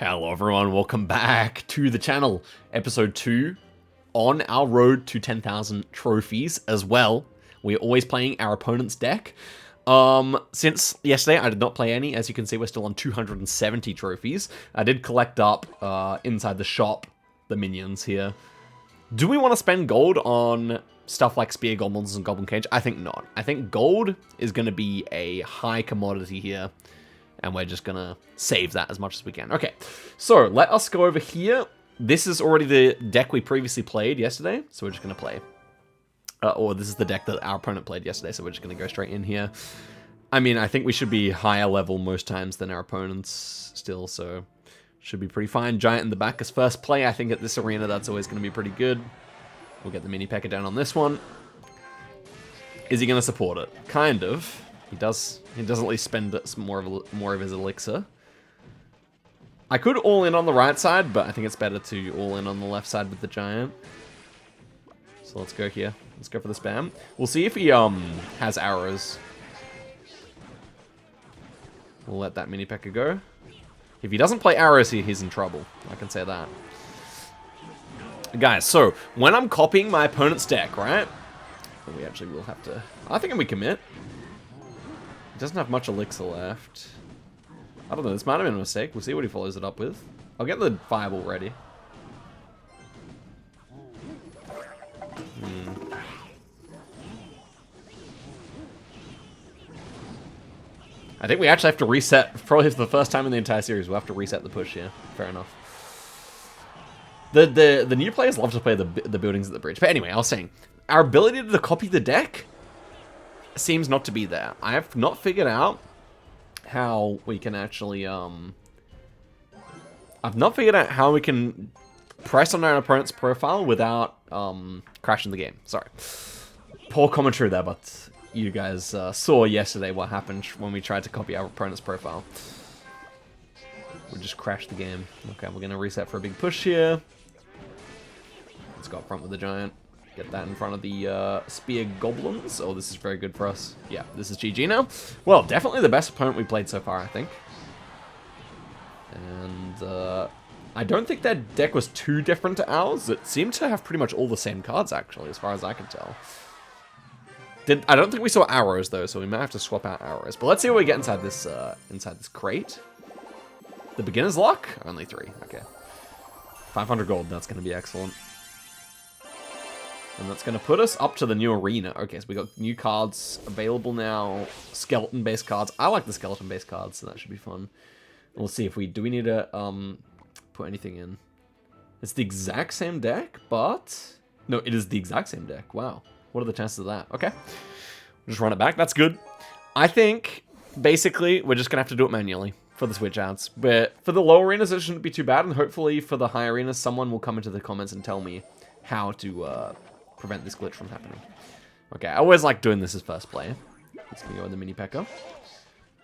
Hello everyone, welcome back to the channel. Episode 2 on our road to 10,000 trophies as well. We're always playing our opponent's deck. Since yesterday I did not play any. As you can see, we're still on 270 trophies. I did collect up inside the shop the minions here. Do we want to spend gold on stuff like spear goblins and goblin cage? I think not. I think gold is going to be a high commodity here. And we're just gonna save that as much as we can. Okay, so let us go over here. This is already the deck we previously played yesterday, so we're just gonna play. Or this is the deck that our opponent played yesterday, so we're just gonna go straight in here. I mean, I think we should be higher level most times than our opponents still, so should be pretty fine. Giant in the back as first play. I think at this arena, that's always gonna be pretty good. We'll get the mini P.E.K.K.A down on this one. Is he gonna support it? Kind of. He does at least spend more of his elixir. I could all in on the right side, but I think it's better to all in on the left side with the giant. So let's go here. Let's go for the spam. We'll see if he has arrows. We'll let that mini P.E.K.K.A go. If he doesn't play arrows here, he's in trouble. I can say that. Guys, so when I'm copying my opponent's deck, right? We actually will have to. I think we commit. Doesn't have much elixir left. I don't know, this might have been a mistake. We'll see what he follows it up with. I'll get the fireball ready. I think we actually have to reset, probably for the first time in the entire series, we'll have to reset the push here. Fair enough. The new players love to play the buildings at the bridge. But anyway, I was saying, our ability to copy the deck seems not to be there. I have not figured out how we can actually, I've not figured out how we can press on our opponent's profile without, crashing the game. Sorry. Poor commentary there, but you guys saw yesterday what happened when we tried to copy our opponent's profile. We just crashed the game. Okay, we're going to reset for a big push here. Let's go up front with the giant. Get that in front of the spear goblins. Oh, this is very good for us. Yeah, this is GG now. Well, definitely the best opponent we played so far, I think. And I don't think that deck was too different to ours. It seemed to have pretty much all the same cards, actually, as far as I can tell. I don't think we saw arrows, though, so we might have to swap out arrows. But let's see what we get inside this crate. The beginner's luck? Only 3. Okay. 500 gold. That's going to be excellent. And that's going to put us up to the new arena. Okay, so we got new cards available now. Skeleton-based cards. I like the skeleton-based cards, so that should be fun. We'll see if do we need to put anything in. It's the exact same deck, but... No, it is the exact same deck. Wow. What are the chances of that? Okay. Just run it back. That's good. I think, basically, we're just going to have to do it manually for the switch outs. But for the low arenas, it shouldn't be too bad. And hopefully, for the high arenas, someone will come into the comments and tell me how to... prevent this glitch from happening. Okay, I always like doing this as first player. Let's go with the mini P.E.K.K.A.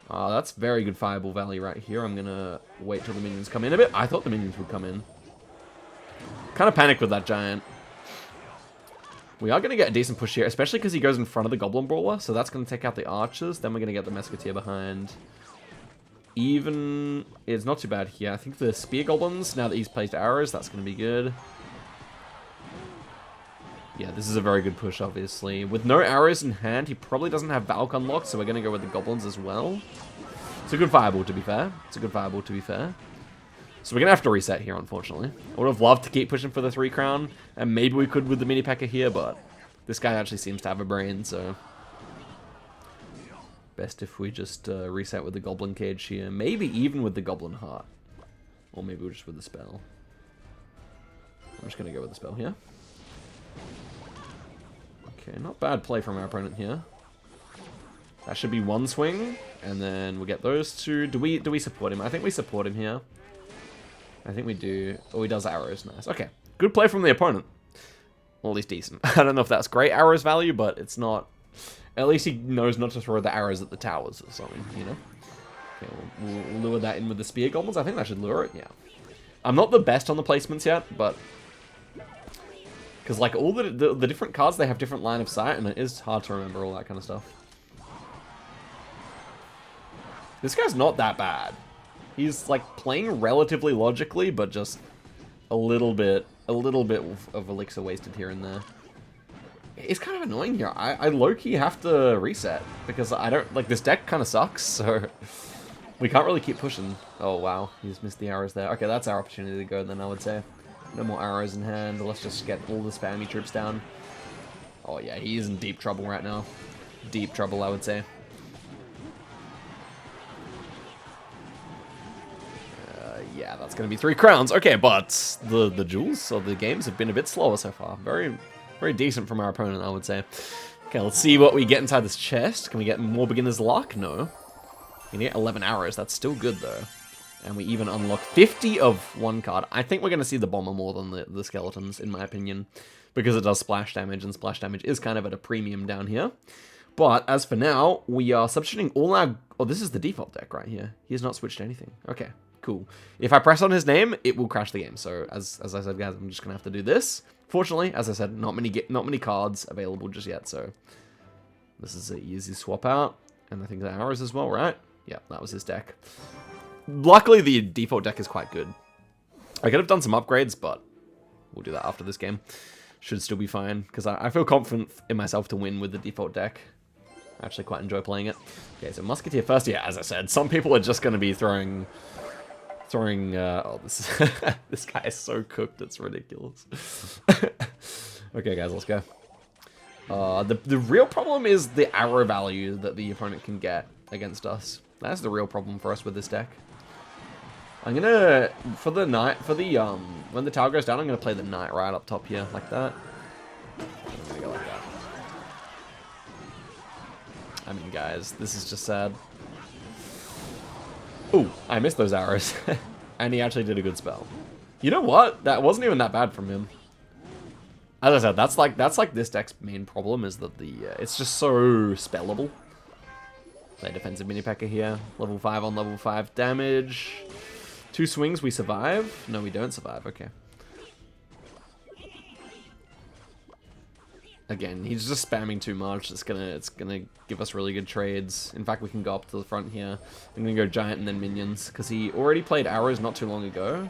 That's very good fireball value right here. I'm gonna wait till the minions come in a bit. I thought the minions would come in. Kind of panicked with that giant. We are gonna get a decent push here, especially because he goes in front of the goblin brawler, so that's gonna take out the archers. Then we're gonna get the musketeer behind. Even it's not too bad here. I think the spear goblins, now that he's placed arrows, that's gonna be good. Yeah, this is a very good push, obviously. With no arrows in hand, he probably doesn't have Valk unlocked, so we're going to go with the goblins as well. It's a good fireball, to be fair. It's a good fireball, to be fair. So we're going to have to reset here, unfortunately. I would have loved to keep pushing for the 3 crown, and maybe we could with the mini P.E.K.K.A here, but this guy actually seems to have a brain, so... Best if we just reset with the goblin cage here. Maybe even with the goblin heart. Or maybe we're just with the spell. I'm just going to go with the spell here. Okay, not bad play from our opponent here. That should be 1 swing, and then we'll get those 2. Do we support him? I think we support him here. I think we do. Oh, he does arrows. Nice. Okay, good play from the opponent. Well, at least decent. I don't know if that's great arrows value, but it's not. At least he knows not to throw the arrows at the towers or something, you know? Okay, we'll lure that in with the spear goblins. I think that should lure it, yeah. I'm not the best on the placements yet, but... Because, like, all the different cards, they have different line of sight, and it is hard to remember all that kind of stuff. This guy's not that bad. He's like playing relatively logically, but just a little bit of elixir wasted here and there. It's kind of annoying here. I low-key have to reset because I don't like this deck kind of sucks, so we can't really keep pushing. Oh wow, he's missed the arrows there. Okay, that's our opportunity to go then, I would say. No more arrows in hand. Let's just get all the spammy troops down. Oh yeah, he is in deep trouble right now. Deep trouble, I would say. Yeah, that's going to be 3 crowns. Okay, but the duels of the games have been a bit slower so far. Very decent from our opponent, I would say. Okay, let's see what we get inside this chest. Can we get more beginner's luck? No. We get 11 arrows. That's still good, though. And we even unlock 50 of one card. I think we're going to see the bomber more than the skeletons, in my opinion, because it does splash damage, and splash damage is kind of at a premium down here. But as for now, we are substituting all our... Oh, this is the default deck right here. He has not switched anything. Okay, cool. If I press on his name, it will crash the game. So as I said, guys, I'm just going to have to do this. Fortunately, as I said, not many cards available just yet, so this is an easy swap out. And I think the arrows as well, right? Yeah, that was his deck. Luckily, the default deck is quite good. I could have done some upgrades, but we'll do that after this game. Should still be fine, because I feel confident in myself to win with the default deck. I actually quite enjoy playing it. Okay, so Musketeer first. Yeah, as I said, some people are just going to be throwing, oh, this guy is so cooked, it's ridiculous. Okay, guys, let's go. The real problem is the arrow value that the opponent can get against us. That's the real problem for us with this deck. I'm gonna, when the tower goes down, I'm gonna play the knight right up top here, like that. I'm gonna go like that. I mean, guys, this is just sad. Ooh, I missed those arrows. And he actually did a good spell. You know what? That wasn't even that bad from him. As I said, that's like this deck's main problem, is that it's just so spellable. Play defensive mini P.E.K.K.A here. Level 5 on level 5 damage. 2 swings, we survive. No, we don't survive. Okay. Again, he's just spamming too much. It's gonna give us really good trades. In fact, we can go up to the front here. I'm gonna go giant and then minions, because he already played arrows not too long ago.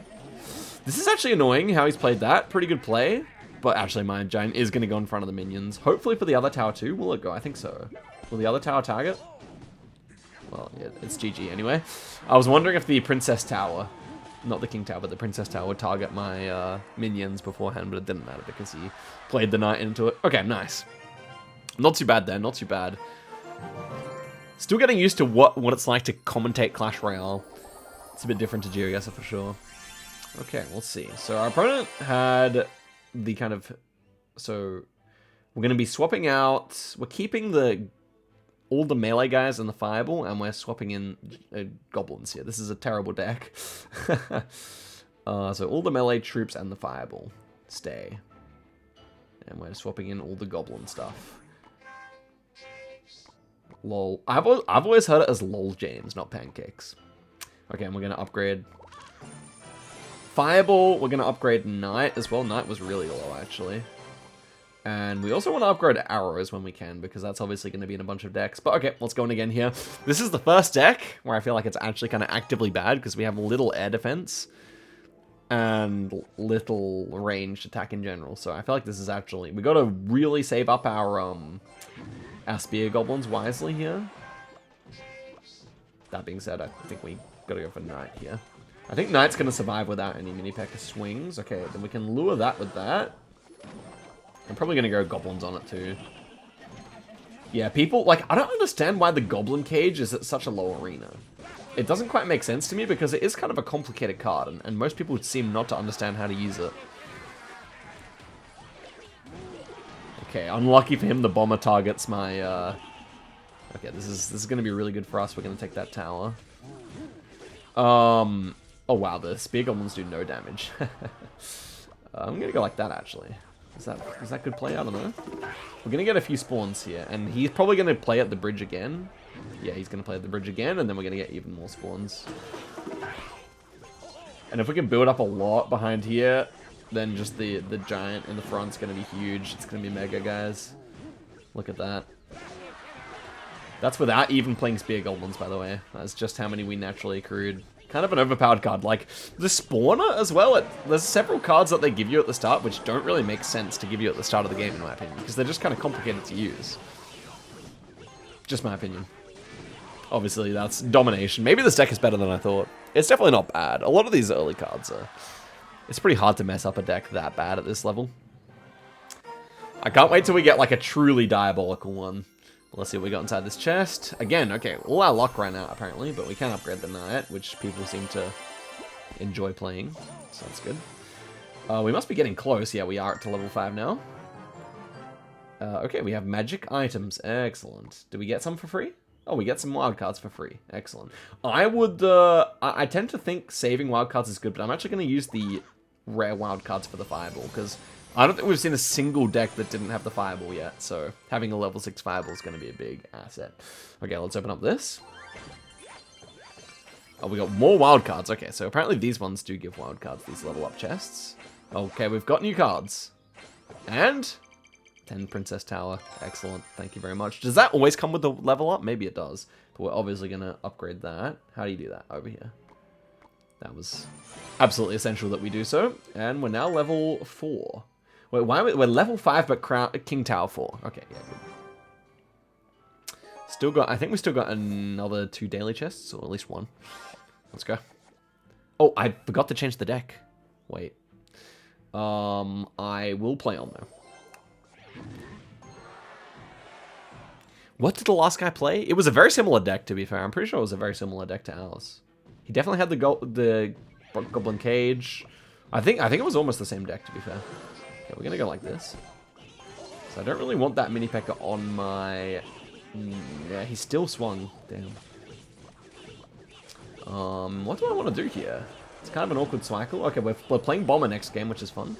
This is actually annoying how he's played that. Pretty good play. But actually, my giant is gonna go in front of the minions. Hopefully for the other tower too. Will it go? I think so. Will the other tower target? Well, yeah, it's GG anyway. I was wondering if the princess tower, not the king tower, but the princess tower would target my minions beforehand, but it didn't matter because he played the knight into it. Okay, nice. Not too bad then, not too bad. Still getting used to what it's like to commentate Clash Royale. It's a bit different to GeoGuessr for sure. Okay, let's see. So our opponent had the kind of... So we're going to be swapping out... We're keeping all the melee guys in the fireball, and we're swapping in goblins here. This is a terrible deck. So all the melee troops and the fireball stay. And we're swapping in all the goblin stuff. Lol. I've always heard it as lol James, not pancakes. Okay, and we're going to upgrade fireball. We're going to upgrade knight as well. Knight was really low, actually. And we also want to upgrade arrows when we can, because that's obviously going to be in a bunch of decks. But okay, let's go in again here. This is the first deck where I feel like it's actually kind of actively bad, because we have little air defense and little ranged attack in general. So I feel like this is actually... We got to really save up our spear goblins wisely here. That being said, I think we got to go for knight here. I think knight's going to survive without any mini P.E.K.K.A swings. Okay, then we can lure that with that. I'm probably going to go goblins on it too. Yeah, people, like, I don't understand why the goblin cage is at such a low arena. It doesn't quite make sense to me, because it is kind of a complicated card, and most people seem not to understand how to use it. Okay, unlucky for him, the bomber targets my, Okay, this is going to be really good for us. We're going to take that tower. Oh wow, the spear goblins do no damage. I'm going to go like that, actually. Is that good play? I don't know. We're going to get a few spawns here, and he's probably going to play at the bridge again. Yeah, he's going to play at the bridge again, and then we're going to get even more spawns. And if we can build up a lot behind here, then just the giant in the front's going to be huge. It's going to be mega, guys. Look at that. That's without even playing spear goblins, by the way. That's just how many we naturally accrued. Kind of an overpowered card. Like, the spawner as well, there's several cards that they give you at the start which don't really make sense to give you at the start of the game, in my opinion, because they're just kind of complicated to use. Just my opinion. Obviously, that's domination. Maybe this deck is better than I thought. It's definitely not bad. A lot of these early cards are... It's pretty hard to mess up a deck that bad at this level. I can't wait till we get, like, a truly diabolical one. Let's see what we got inside this chest. Again, okay, all our luck ran out, apparently, but we can upgrade the Knight, which people seem to enjoy playing. So that's good. We must be getting close. Yeah, we are up to level 5 now. Okay, we have magic items. Excellent. Do we get some for free? Oh, we get some wildcards for free. Excellent. I would, I tend to think saving wildcards is good, but I'm actually going to use the rare wildcards for the Fireball, because I don't think we've seen a single deck that didn't have the Fireball yet, so having a level 6 Fireball is going to be a big asset. Okay, let's open up this. Oh, we got more wildcards. Okay, so apparently these ones do give wildcards, these level up chests. Okay, we've got new cards. And 10 Princess Tower. Excellent. Thank you very much. Does that always come with the level up? Maybe it does. But we're obviously going to upgrade that. How do you do that? Over here. That was absolutely essential that we do so. And we're now level 4. Wait, why are we're level 5 but King Tower 4? Okay, yeah, good. Still got, I think we still got another 2 daily chests, or at least 1. Let's go. Oh, I forgot to change the deck. Wait. I will play on though. What did the last guy play? It was a very similar deck, to be fair. I'm pretty sure it was a very similar deck to ours. He definitely had the Goblin Cage. I think it was almost the same deck, to be fair. Okay, we're gonna go like this. So I don't really want that mini P.E.K.K.A on my... Yeah, he still swung. Damn. What do I want to do here? It's kind of an awkward cycle. Okay, we're playing Bomber next game, which is fun.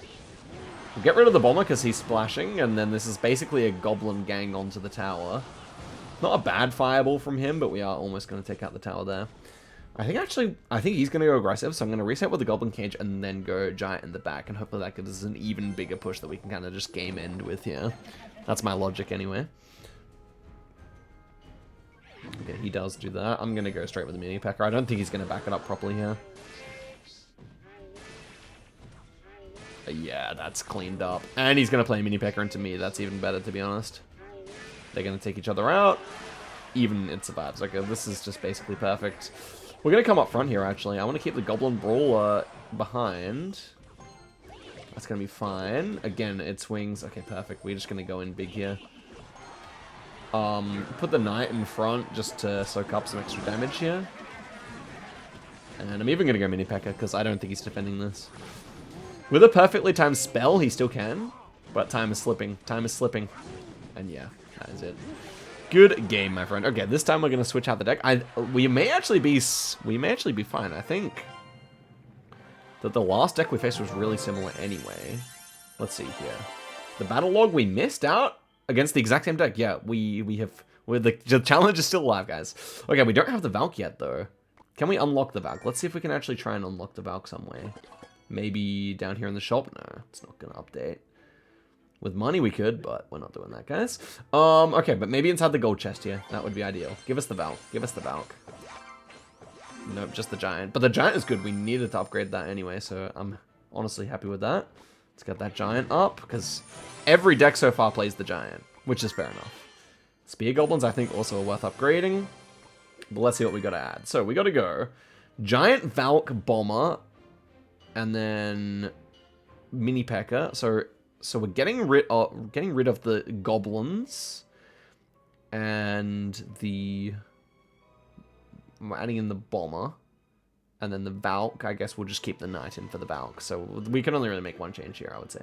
We'll get rid of the Bomber because he's splashing, and then this is basically a Goblin gang onto the tower. Not a bad Fireball from him, but we are almost going to take out the tower there. I think he's going to go aggressive, so I'm going to reset with the Goblin Cage and then go Giant in the back, and hopefully that gives us an even bigger push that we can kind of just game end with here. That's my logic anyway. Okay, he does do that. I'm going to go straight with the mini P.E.K.K.A. I don't think he's going to back it up properly here. Yeah, that's cleaned up. And he's going to play mini P.E.K.K.A. into me. That's even better, to be honest. They're going to take each other out. Even it survives. Okay, this is just basically perfect. We're going to come up front here, actually. I want to keep the Goblin Brawler behind. That's going to be fine. Again, it swings. Okay, perfect. We're just going to go in big here. Put the Knight in front just to soak up some extra damage here. And I'm even going to go mini P.E.K.K.A. because I don't think he's defending this. With a perfectly timed spell, he still can. But time is slipping. Time is slipping. And yeah, that is it. Good game, my friend. Okay, this time we're going to switch out the deck. We may actually be fine. I think that the last deck we faced was really similar anyway. Let's see here. The battle log, we missed out against the exact same deck. Yeah, the challenge is still alive, guys. Okay, we don't have the Valk yet, though. Can we unlock the Valk? Let's see if we can actually try and unlock the Valk some way. Maybe down here in the shop? No, it's not going to update. With money we could, but we're not doing that, guys. Okay, but maybe inside the gold chest here. That would be ideal. Give us the Valk. Give us the Valk. Nope, just the Giant. But the Giant is good. We needed to upgrade that anyway, so I'm honestly happy with that. Let's get that Giant up, because every deck so far plays the Giant, which is fair enough. Spear Goblins, I think, also are worth upgrading. But let's see what we got to add. So we got to go Giant, Valk, Bomber, and then mini P.E.K.K.A. So we're getting rid of the Goblins, and we're adding in the Bomber, and then the Valk. I guess we'll just keep the Knight in for the Valk. So we can only really make one change here, I would say.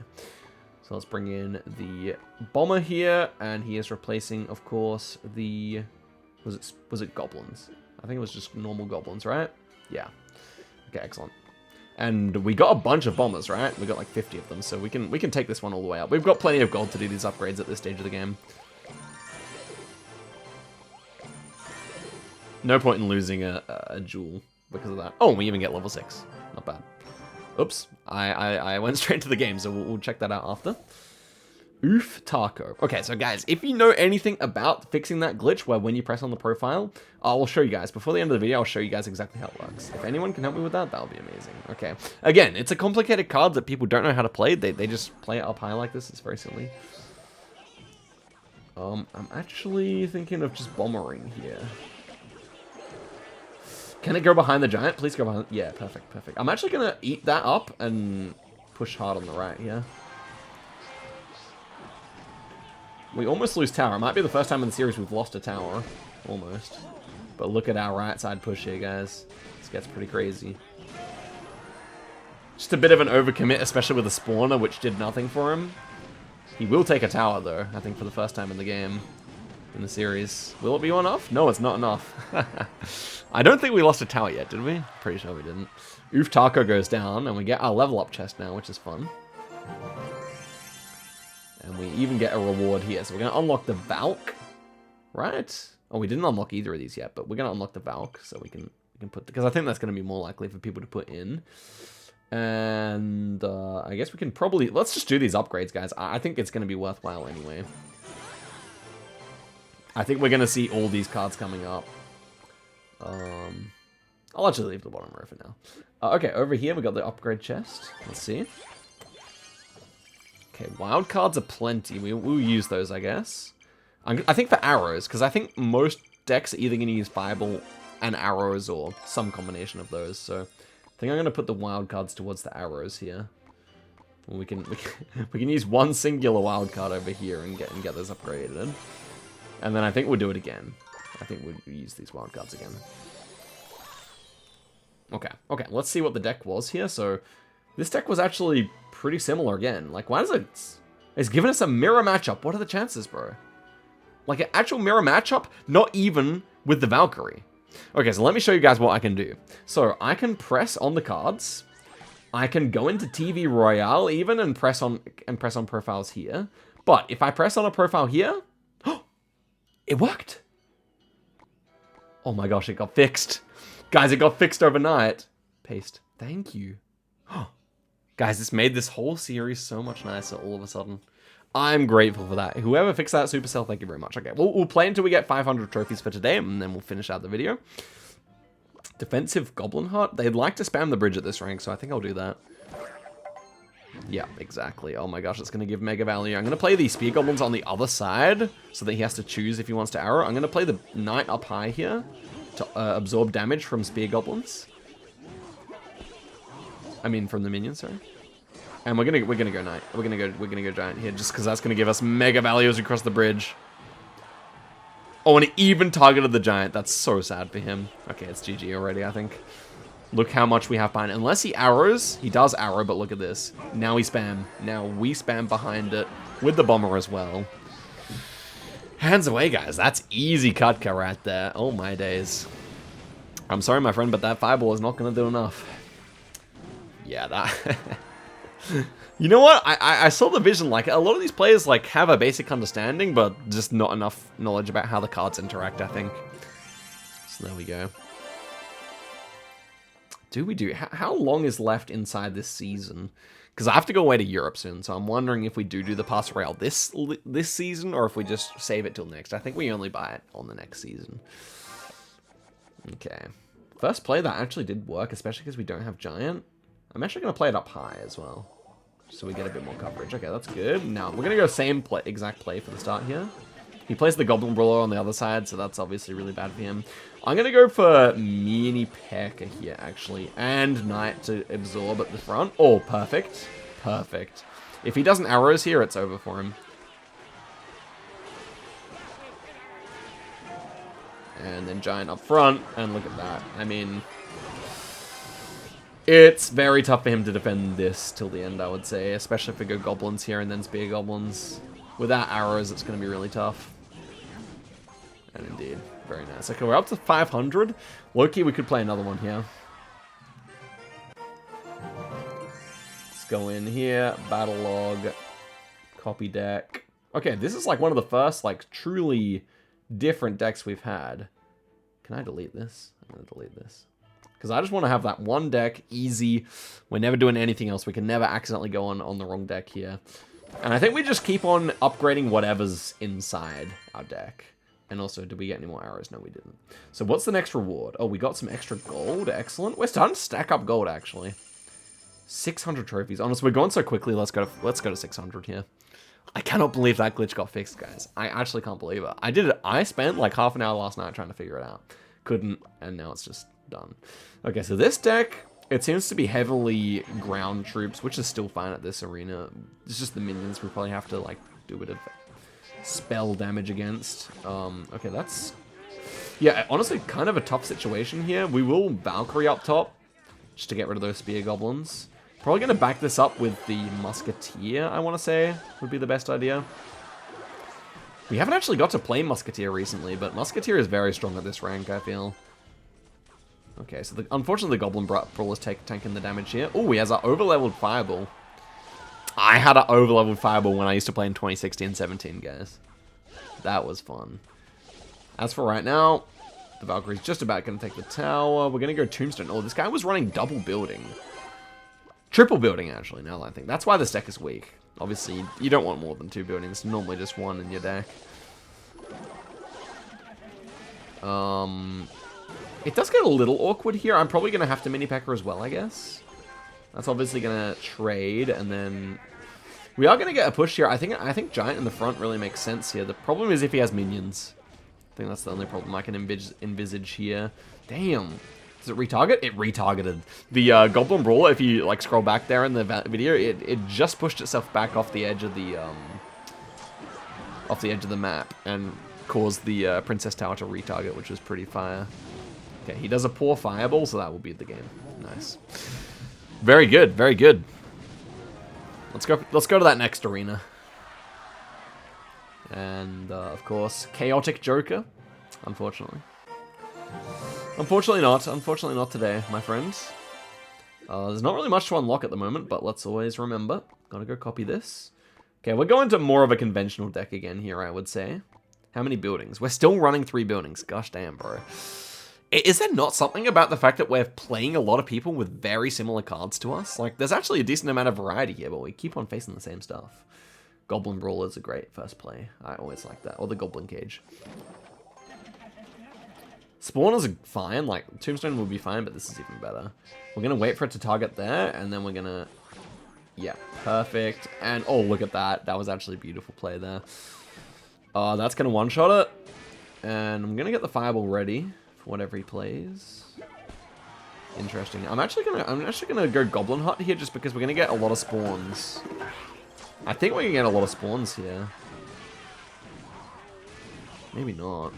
So let's bring in the Bomber here, and he is replacing, of course, the was it Goblins? I think it was just normal Goblins, right? Yeah. Okay, excellent. And we got a bunch of Bombers, right? We got like 50 of them, so we can take this one all the way up. We've got plenty of gold to do these upgrades at this stage of the game. No point in losing a jewel because of that. Oh, we even get level 6. Not bad. Oops. I went straight to the game, so we'll check that out after. Oof Taco. Okay, so guys, if you know anything about fixing that glitch where when you press on the profile, I'll show you guys. Before the end of the video, I'll show you guys exactly how it works. If anyone can help me with that, that'll be amazing. Okay. Again, it's a complicated card that people don't know how to play. They just play it up high like this. It's very silly. I'm actually thinking of just bombering here. Can it go behind the giant? Please go behind. Yeah, perfect, perfect. I'm actually going to eat that up and push hard on the right here. We almost lose tower. It might be the first time in the series we've lost a tower. Almost. But look at our right side push here, guys. This gets pretty crazy. Just a bit of an overcommit, especially with a spawner, which did nothing for him. He will take a tower, though, I think for the first time in the game. In the series. Will it be enough? No, it's not enough. I don't think we lost a tower yet, did we? Pretty sure we didn't. Oof Taco goes down, and we get our level up chest now, which is fun. And we even get a reward here. So we're going to unlock the Valk, right? Oh, we didn't unlock either of these yet, but we're going to unlock the Valk so we can put... Because I think that's going to be more likely for people to put in. And I guess we can probably... Let's just do these upgrades, guys. I think it's going to be worthwhile anyway. I think we're going to see all these cards coming up. I'll actually leave the bottom row for now. Okay, over here we got the upgrade chest. Let's see. Okay, wild cards are plenty. We'll use those, I guess. I think for arrows, because I think most decks are either going to use fireball and arrows or some combination of those. So I think I'm going to put the wild cards towards the arrows here. We can use one singular wild card over here and get those upgraded. And then I think we'll do it again. I think we'll use these wild cards again. Okay, let's see what the deck was here. So this deck was actually pretty similar again. Like, why does it... It's giving us a mirror matchup. What are the chances, bro? Like, an actual mirror matchup? Not even with the Valkyrie. Okay, so let me show you guys what I can do. So, I can press on the cards. I can go into TV Royale even and press on profiles here. But if I press on a profile here... It worked! Oh my gosh, it got fixed. Guys, it got fixed overnight. Paste. Thank you. Guys, this made this whole series so much nicer all of a sudden. I'm grateful for that. Whoever fixed that, Supercell, thank you very much. Okay, we'll play until we get 500 trophies for today, and then we'll finish out the video. Defensive Goblin Heart. They'd like to spam the bridge at this rank, so I think I'll do that. Yeah, exactly. Oh my gosh, it's going to give mega value. I'm going to play these Spear Goblins on the other side, so that he has to choose if he wants to arrow. I'm going to play the Knight up high here to absorb damage from Spear Goblins. I mean, from the minions, sorry. And we're gonna go Knight. We're gonna go Giant here, just because that's gonna give us mega value as we cross the bridge. Oh, and it even targeted the Giant. That's so sad for him. Okay, it's GG already, I think. Look how much we have behind it. Unless he arrows, he does arrow, but look at this. Now we spam. Now we spam behind it with the bomber as well. Hands away, guys. That's easy Kutka right there. Oh my days. I'm sorry, my friend, but that fireball is not gonna do enough. Yeah, that... You know what? I saw the vision. Like, a lot of these players, like, have a basic understanding, but just not enough knowledge about how the cards interact, I think. So there we go. How long is left inside this season? Because I have to go away to Europe soon, so I'm wondering if we do the Pass Royale this season, or if we just save it till next. I think we only buy it on the next season. Okay. First play, that actually did work, especially because we don't have Giant. I'm actually going to play it up high as well, so we get a bit more coverage. Okay, that's good. Now, we're going to go same exact play for the start here. He plays the Goblin Brawler on the other side, so that's obviously really bad for him. I'm going to go for Mini P.E.K.K.A here, actually, and Knight to absorb at the front. Oh, perfect. Perfect. If he doesn't arrows here, it's over for him. And then Giant up front, and look at that. I mean... It's very tough for him to defend this till the end, I would say. Especially if we go Goblins here and then Spear Goblins. Without arrows, it's going to be really tough. And indeed, very nice. Okay, we're up to 500. Loki, we could play another one here. Let's go in here. Battle log. Copy deck. Okay, this is like one of the first, like, truly different decks we've had. Can I delete this? I'm going to delete this. Because I just want to have that one deck, easy. We're never doing anything else. We can never accidentally go on the wrong deck here. And I think we just keep on upgrading whatever's inside our deck. And also, did we get any more arrows? No, we didn't. So what's the next reward? Oh, we got some extra gold. Excellent. We're starting to stack up gold, actually. 600 trophies. Honestly, we're going so quickly. Let's go to 600 here. I cannot believe that glitch got fixed, guys. I actually can't believe it. I spent like half an hour last night trying to figure it out. Couldn't, and now it's just done. Okay, so this deck, it seems to be heavily ground troops, which is still fine at this arena. It's just the minions we probably have to like do a bit of spell damage against. Okay, that's... Yeah, honestly, kind of a tough situation here. We will Valkyrie up top, just to get rid of those spear goblins. Probably going to back this up with the Musketeer, I want to say, would be the best idea. We haven't actually got to play Musketeer recently, but Musketeer is very strong at this rank, I feel. Okay, so unfortunately the Goblin Brawler's tanking the damage here. Oh, he has our overleveled Fireball. I had an overleveled Fireball when I used to play in 2016-17, guys. That was fun. As for right now, the Valkyrie's just about going to take the tower. We're going to go Tombstone. Oh, this guy was running double building. Triple building, actually, now that I think. That's why this deck is weak. Obviously, you don't want more than 2 buildings. Normally just 1 in your deck. It does get a little awkward here. I'm probably going to have to mini-pecker as well, I guess. That's obviously going to trade, and then... We are going to get a push here. I think Giant in the front really makes sense here. The problem is if he has minions. I think that's the only problem I can envisage here. Damn. Does it retarget? It retargeted. The Goblin Brawler, if you like scroll back there in the video, it just pushed itself back off the edge of the map and caused the Princess Tower to retarget, which was pretty fire. Okay, he does a poor Fireball, so that will beat the game. Nice. Very good, very good. Let's go to that next arena. And of course, Chaotic Joker, unfortunately. Unfortunately not today, my friends. There's not really much to unlock at the moment, but let's always remember. Gotta go copy this. Okay, we're going to more of a conventional deck again here, I would say. How many buildings? We're still running 3 buildings. Gosh damn, bro. Is there not something about the fact that we're playing a lot of people with very similar cards to us? Like, there's actually a decent amount of variety here, but we keep on facing the same stuff. Goblin Brawler is a great first play. I always like that. Or the Goblin Cage. Spawners are fine, like, Tombstone will be fine, but this is even better. We're going to wait for it to target there, and then we're going to... Yeah, perfect. And, oh, look at that. That was actually a beautiful play there. That's going to one-shot it. And I'm going to get the Fireball ready for whatever he plays. Interesting. I'm actually gonna go Goblin Hut here, just because we're going to get a lot of spawns. I think we're going to get a lot of spawns here. Maybe not.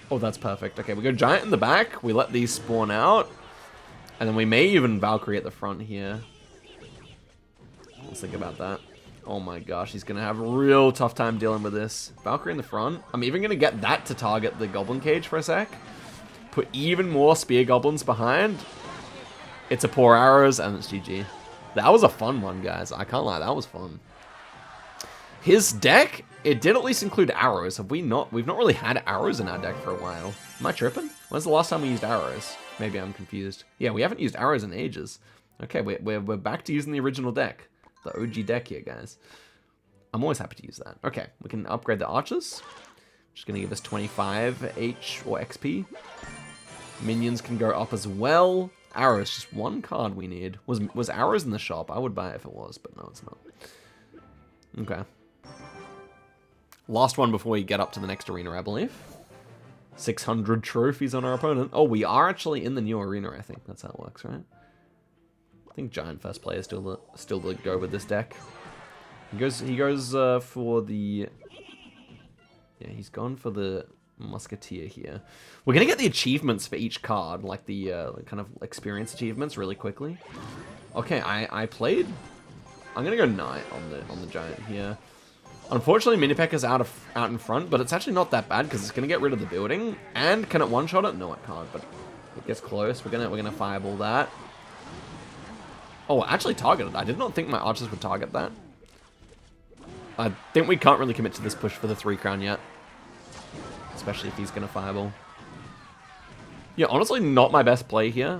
Oh, that's perfect. Okay, we go Giant in the back. We let these spawn out. And then we may even Valkyrie at the front here. Let's think about that. Oh my gosh, he's going to have a real tough time dealing with this. Valkyrie in the front. I'm even going to get that to target the Goblin Cage for a sec. Put even more Spear Goblins behind. It's a poor arrows, and it's GG. That was a fun one, guys. I can't lie, that was fun. His deck, it did at least include arrows. We've not really had arrows in our deck for a while. Am I tripping? When's the last time we used arrows? Maybe I'm confused. Yeah, we haven't used arrows in ages. Okay, we're back to using the original deck. The OG deck here, guys. I'm always happy to use that. Okay, we can upgrade the archers. Just gonna give us 25 H or XP. Minions can go up as well. Arrows, just 1 card we need. Was arrows in the shop? I would buy it if it was, but no, it's not. Okay. Last one before we get up to the next arena, I believe. 600 trophies on our opponent. Oh, we are actually in the new arena, I think. That's how it works, right? I think Giant first player is still the go with this deck. He goes for the... Yeah, he's gone for the Musketeer here. We're going to get the achievements for each card, like the kind of experience achievements really quickly. Okay, I played... I'm going to go Knight on the Giant here. Unfortunately, Minipekka's out in front, but it's actually not that bad because it's going to get rid of the building. And can it one-shot it? No, it can't, but it gets close. We're gonna fireball that. Oh, actually targeted. I did not think my archers would target that. I think we can't really commit to this push for the 3 crown yet. Especially if he's going to fireball. Yeah, honestly, not my best play here.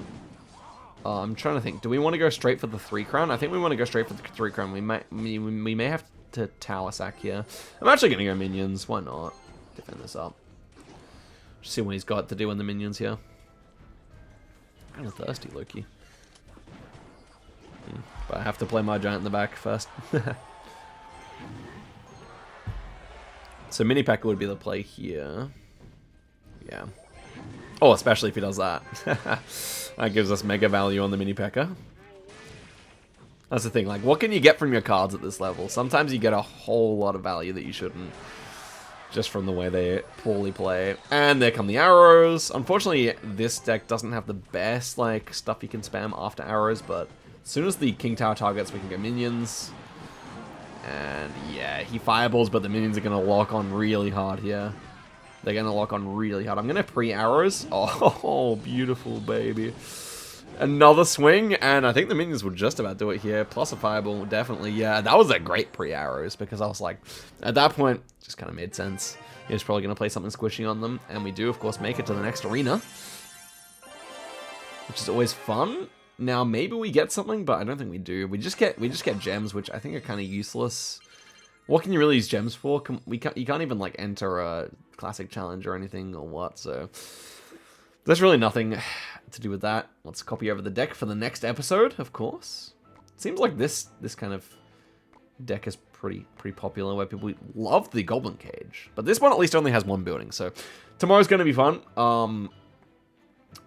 I'm trying to think. Do we want to go straight for the 3 crown? I think we want to go straight for the 3 crown. We may have to tower sack here. I'm actually going to go minions. Why not? Defend this up. Just see what he's got to do in the minions here. Kind of thirsty, Loki. But I have to play my giant in the back first. So mini P.E.K.K.A would be the play here. Yeah. Oh, especially if he does that. That gives us mega value on the mini P.E.K.K.A. That's the thing, like, what can you get from your cards at this level? Sometimes you get a whole lot of value that you shouldn't, just from the way they poorly play. And there come the arrows. Unfortunately, this deck doesn't have the best, like, stuff you can spam after arrows, but as soon as the King Tower targets, we can get minions. And, yeah, he fireballs, but the minions are going to lock on really hard here. They're going to lock on really hard. I'm going to pre-arrows. Oh, beautiful, baby. Another swing, and I think the minions would just about do it here. Plus a fireball, definitely. Yeah, that was a great pre-arrows, because I was like, at that point, just kind of made sense. He was probably going to play something squishy on them, and we do, of course, make it to the next arena, which is always fun. Now, maybe we get something, but I don't think we do. We just get gems, which I think are kind of useless. What can you really use gems for? You can't even, like, enter a classic challenge or anything or what, so there's really nothing to do with that. Let's copy over the deck for the next episode, of course. It seems like this kind of deck is pretty popular, where people love the Goblin Cage. But this one at least only has one building, so tomorrow's going to be fun.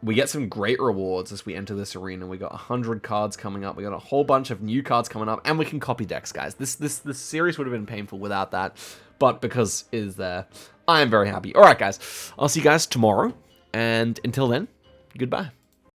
We get some great rewards as we enter this arena. We got 100 cards coming up. We got a whole bunch of new cards coming up, and we can copy decks, guys. This series would have been painful without that, but because it is there, I am very happy. All right, guys. I'll see you guys tomorrow, and until then, goodbye.